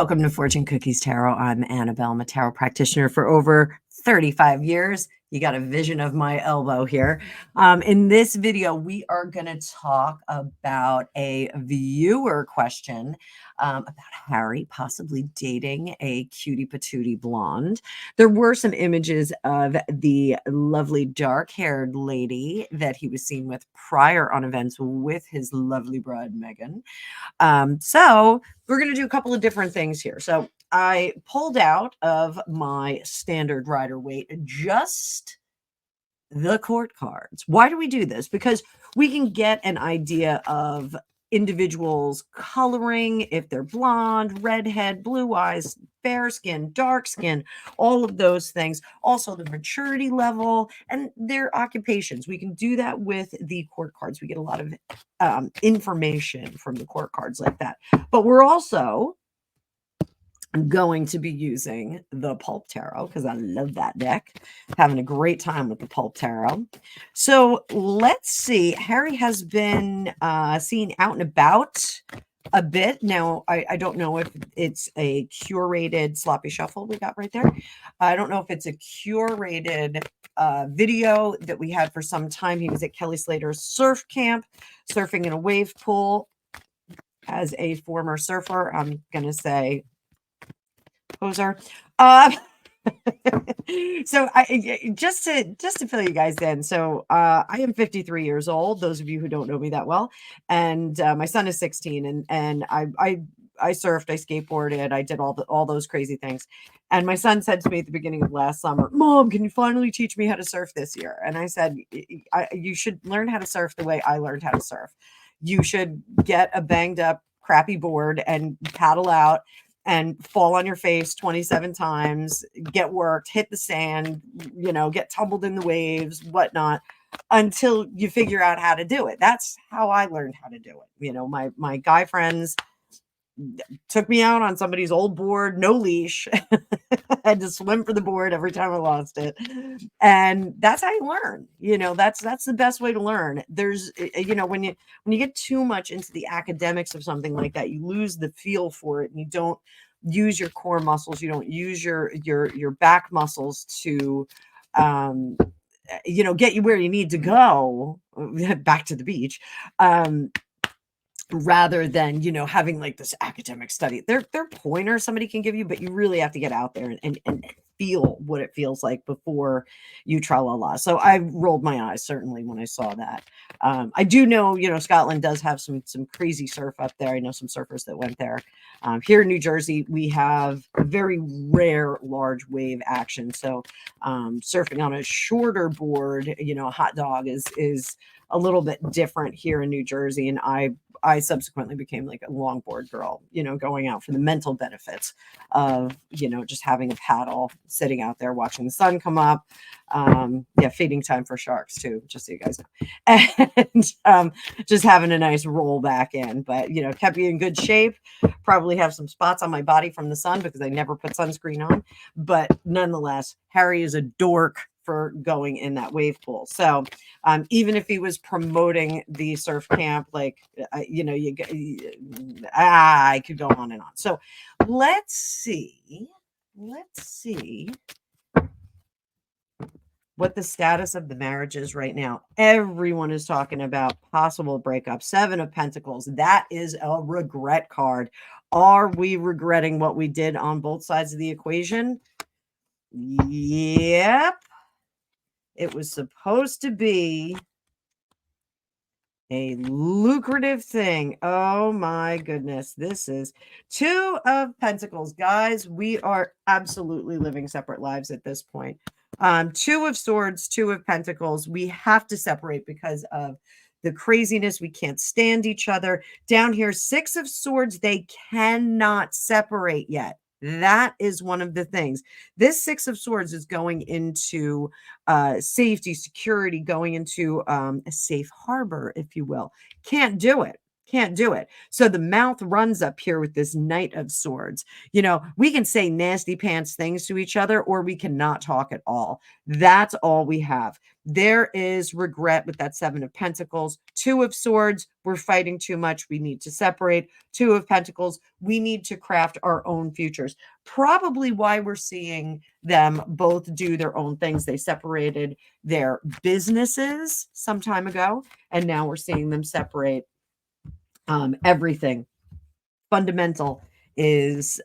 Welcome to Fortune Cookies Tarot. I'm Annabelle. I'm a tarot practitioner for over 35 years. You got a vision of my elbow here. In this video, we are going to talk about a viewer question about Harry possibly dating a cutie patootie blonde. There were some images of the lovely dark-haired lady that he was seen with prior on events with his lovely bride, Meghan. So we're going to do a couple of different things here. So I pulled out of my standard rider weight just the court cards. Why do we do this? Because we can get an idea of individuals coloring, if they're blonde, redhead, blue eyes, fair skin, dark skin, all of those things. Also the maturity level and their occupations. We can do that with the court cards. We get a lot of information from the court cards like that. But we're also going to be using the Pulp Tarot because I love that deck. Having a great time with the Pulp Tarot. So let's see. Harry has been seen out and about a bit. Now, I don't know if it's a curated sloppy shuffle we got right there. I don't know if it's a curated video that we had for some time. He was at Kelly Slater's surf camp, surfing in a wave pool. As a former surfer, I'm going to say poser. So I just to fill you guys in. So I am 53 years old. Those of you who don't know me that well, and my son is 16, and I surfed, I skateboarded, I did all those crazy things. And my son said to me at the beginning of last summer, "Mom, can you finally teach me how to surf this year?" And I said, "You should learn how to surf the way I learned how to surf. You should get a banged up, crappy board and paddle out and fall on your face 27 times, get worked, hit the sand, get tumbled in the waves, whatnot, until you figure out how to do it." That's how I learned how to do it. My guy friends took me out on somebody's old board, no leash. I had to swim for the board every time I lost it. And that's how you learn. That's the best way to learn. There's, when you get too much into the academics of something like that, you lose the feel for it and you don't use your core muscles. You don't use your back muscles to, get you where you need to go back to the beach. Rather than, having like this academic study. They're pointers somebody can give you, but you really have to get out there and feel what it feels like before you tra-la-la. So I rolled my eyes certainly when I saw that. I do know, Scotland does have some crazy surf up there. I know some surfers that went there. Here in New Jersey, we have very rare large wave action. So surfing on a shorter board, a hot dog is a little bit different here in New Jersey. And I subsequently became like a longboard girl, going out for the mental benefits of, just having a paddle, sitting out there, watching the sun come up. Feeding time for sharks too, just so you guys know. And just having a nice roll back in, but, kept me in good shape. Probably have some spots on my body from the sun because I never put sunscreen on. But nonetheless, Harry is a dork for going in that wave pool. So even if he was promoting the surf camp, like, I could go on and on. So let's see what the status of the marriage is right now. Everyone is talking about possible breakup. 7 of Pentacles. That is a regret card. Are we regretting what we did on both sides of the equation? Yep. It was supposed to be a lucrative thing. Oh my goodness. This is 2 of Pentacles. Guys, we are absolutely living separate lives at this point. 2 of Swords, 2 of Pentacles. We have to separate because of the craziness. We can't stand each other. Down here, 6 of Swords. They cannot separate yet. That is one of the things. This 6 of Swords is going into safety, security, going into a safe harbor, if you will. Can't do it. Can't do it. So the mouth runs up here with this Knight of Swords. You know, we can say nasty pants things to each other, or we cannot talk at all. That's all we have. There is regret with that Seven of Pentacles. Two of Swords, we're fighting too much. We need to separate. Two of Pentacles, we need to craft our own futures. Probably why we're seeing them both do their own things. They separated their businesses some time ago, and now we're seeing them separate everything. Fundamental is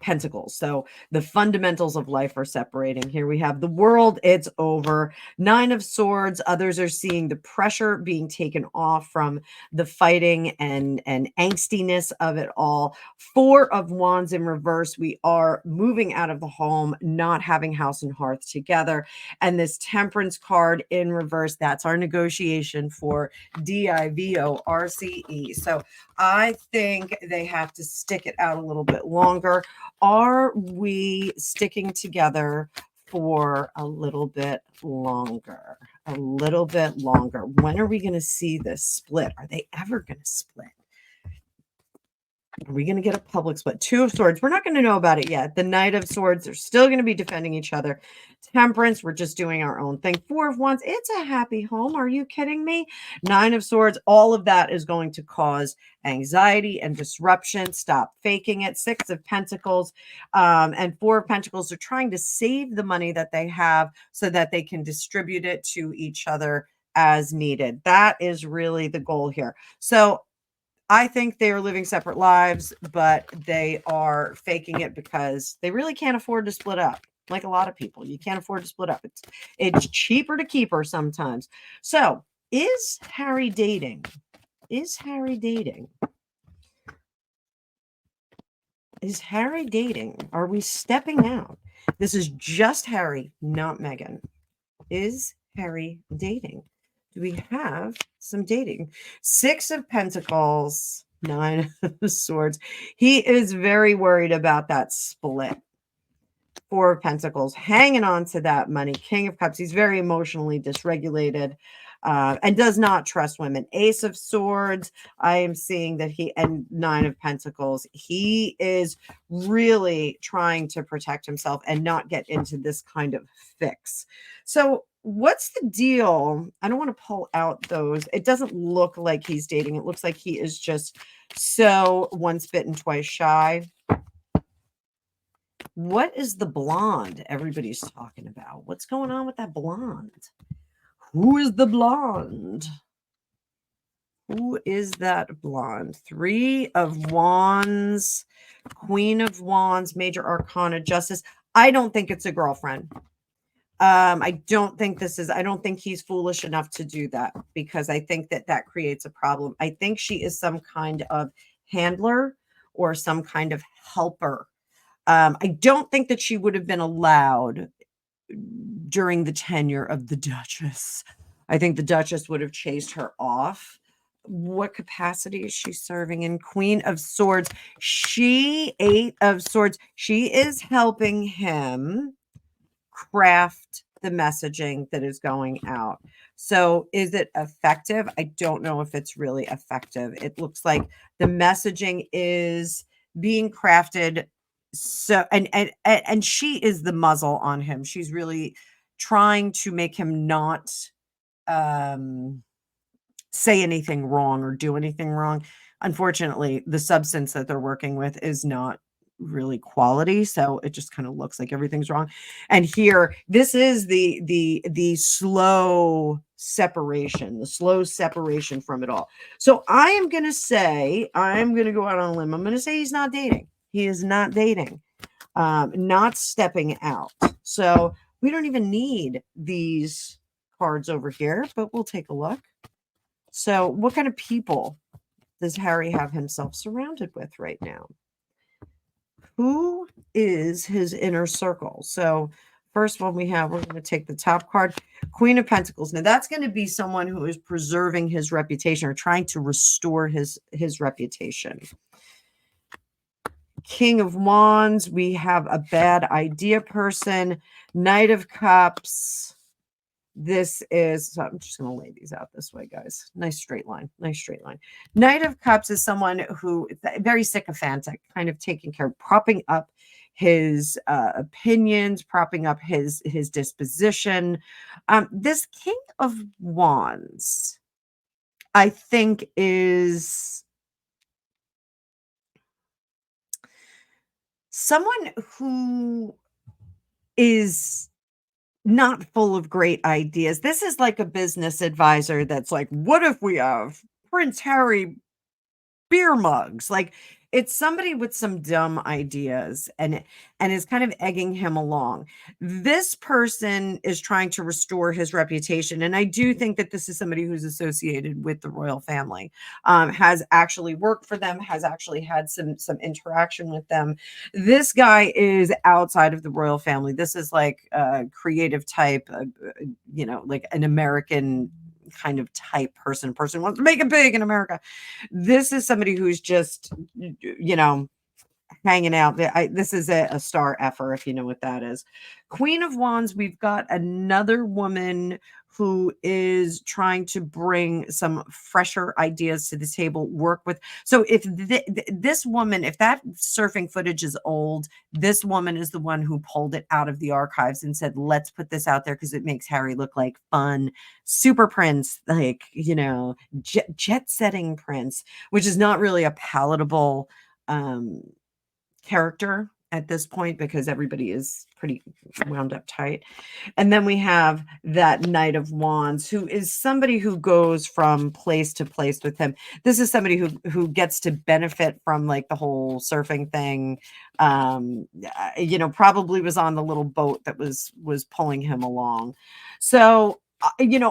Pentacles. So the fundamentals of life are separating. Here we have the World. It's over. Nine of Swords. Others are seeing the pressure being taken off from the fighting and angstiness of it all. Four of Wands in reverse. We are moving out of the home, not having house and hearth together. And this Temperance card in reverse, that's our negotiation for DIVORCE. So I think they have to stick it out a little bit longer. Are we sticking together for a little bit longer? A little bit longer. When are we going to see this split? Are they ever going to split? Are we going to get a public split? Two of Swords. We're not going to know about it yet. The Knight of Swords. They're still going to be defending each other. Temperance. We're just doing our own thing. Four of Wands. It's a happy home. Are you kidding me? Nine of Swords. All of that is going to cause anxiety and disruption. Stop faking it. Six of Pentacles and Four of Pentacles are trying to save the money that they have so that they can distribute it to each other as needed. That is really the goal here. So I think they are living separate lives, but they are faking it because they really can't afford to split up. Like a lot of people, you can't afford to split up. It's cheaper to keep her sometimes. So is Harry dating? Is Harry dating? Is Harry dating? Are we stepping out? This is just Harry, not Meghan. Is Harry dating? Do we have some dating? Six of Pentacles, Nine of Swords. He is very worried about that split. Four of Pentacles, hanging on to that money. King of Cups. He's very emotionally dysregulated and does not trust women. Ace of Swords. I am seeing that and Nine of Pentacles. He is really trying to protect himself and not get into this kind of fix. So what's the deal? I don't want to pull out those. It doesn't look like he's dating. It looks like he is just so once bitten, twice shy. What is the blonde everybody's talking about? What's going on with that blonde? Who is the blonde? Who is that blonde? Three of Wands, Queen of Wands, Major Arcana, Justice. I don't think it's a girlfriend. I don't think he's foolish enough to do that because I think that creates a problem. I think she is some kind of handler or some kind of helper. I don't think that she would have been allowed during the tenure of the Duchess. I think the Duchess would have chased her off. What capacity is she serving in? Queen of Swords. Eight of Swords. She is helping him craft the messaging that is going out. So is it effective? I don't know if it's really effective. It looks like the messaging is being crafted. So and she is the muzzle on him. She's really trying to make him not say anything wrong or do anything wrong. Unfortunately, the substance that they're working with is not really quality, so it just kind of looks like everything's wrong. And here, this is the slow separation from it all. So I am going to say, I'm going to go out on a limb. I'm going to say he's not dating. He is not dating, not stepping out. So we don't even need these cards over here, but we'll take a look. So what kind of people does Harry have himself surrounded with right now? Who is his inner circle? So first one we're going to take the top card, Queen of Pentacles. Now that's going to be someone who is preserving his reputation or trying to restore his reputation. King of Wands, we have a bad idea person. Knight of Cups, This is, so I'm just going to lay these out this way, guys. Nice straight line. Nice straight line. Knight of Cups is someone who very sycophantic, kind of taking care, propping up his opinions, propping up his disposition. This King of Wands, I think, is someone who is not full of great ideas. This is like a business advisor that's like, what if we have Prince Harry beer mugs? Like, it's somebody with some dumb ideas and is kind of egging him along. This person is trying to restore his reputation, and I do think that this is somebody who's associated with the royal family, has actually worked for them, has actually had some interaction with them. This guy is outside of the royal family. This is like a creative type, like an American kind of type person wants to make it big in America. This is somebody who's just, hanging out there. This is a star effer, if you know what that is. Queen of Wands, we've got another woman who is trying to bring some fresher ideas to the table, work with. So if this woman, if that surfing footage is old, this woman is the one who pulled it out of the archives and said, let's put this out there because it makes Harry look like fun, super prince, like, jet setting prince, which is not really a palatable character at this point because everybody is pretty wound up tight. And then we have that Knight of Wands, who is somebody who goes from place to place with him. This is somebody who gets to benefit from like the whole surfing thing. Probably was on the little boat that was pulling him along. So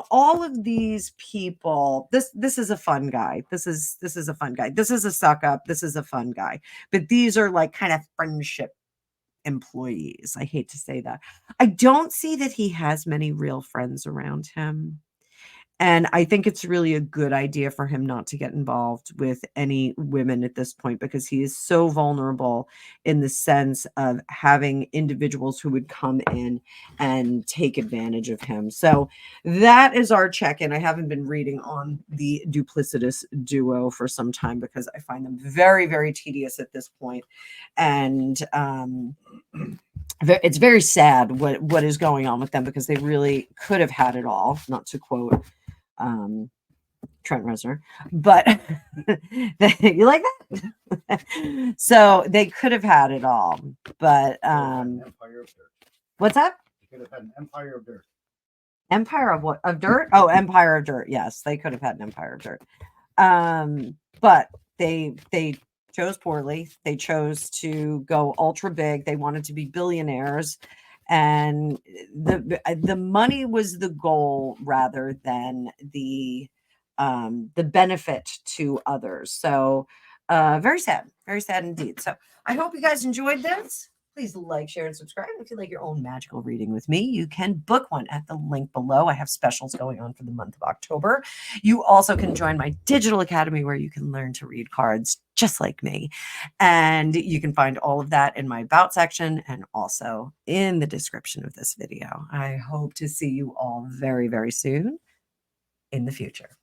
all of these people, this is a fun guy. This is a fun guy. This is a suck up. This is a fun guy. But these are like kind of friendship employees. I hate to say that. I don't see that he has many real friends around him. And I think it's really a good idea for him not to get involved with any women at this point because he is so vulnerable in the sense of having individuals who would come in and take advantage of him. So that is our check-in. I haven't been reading on the duplicitous duo for some time because I find them very, very tedious at this point. And it's very sad what is going on with them because they really could have had it all, not to quote Trent Reznor, but you like that? So they could have had it all, but what's that? They could have had an empire of dirt. Empire of what? Of dirt? Oh, Empire of Dirt. Yes, they could have had an Empire of Dirt. But they chose poorly. They chose to go ultra big. They wanted to be billionaires, and the money was the goal rather than the benefit to others. So very sad indeed. So I hope you guys enjoyed this. Please like, share, and subscribe. If you like your own magical reading with me, you can book one at the link below. I have specials going on for the month of October. You also can join my digital academy where you can learn to read cards just like me. And you can find all of that in my about section and also in the description of this video. I hope to see you all very, very soon in the future.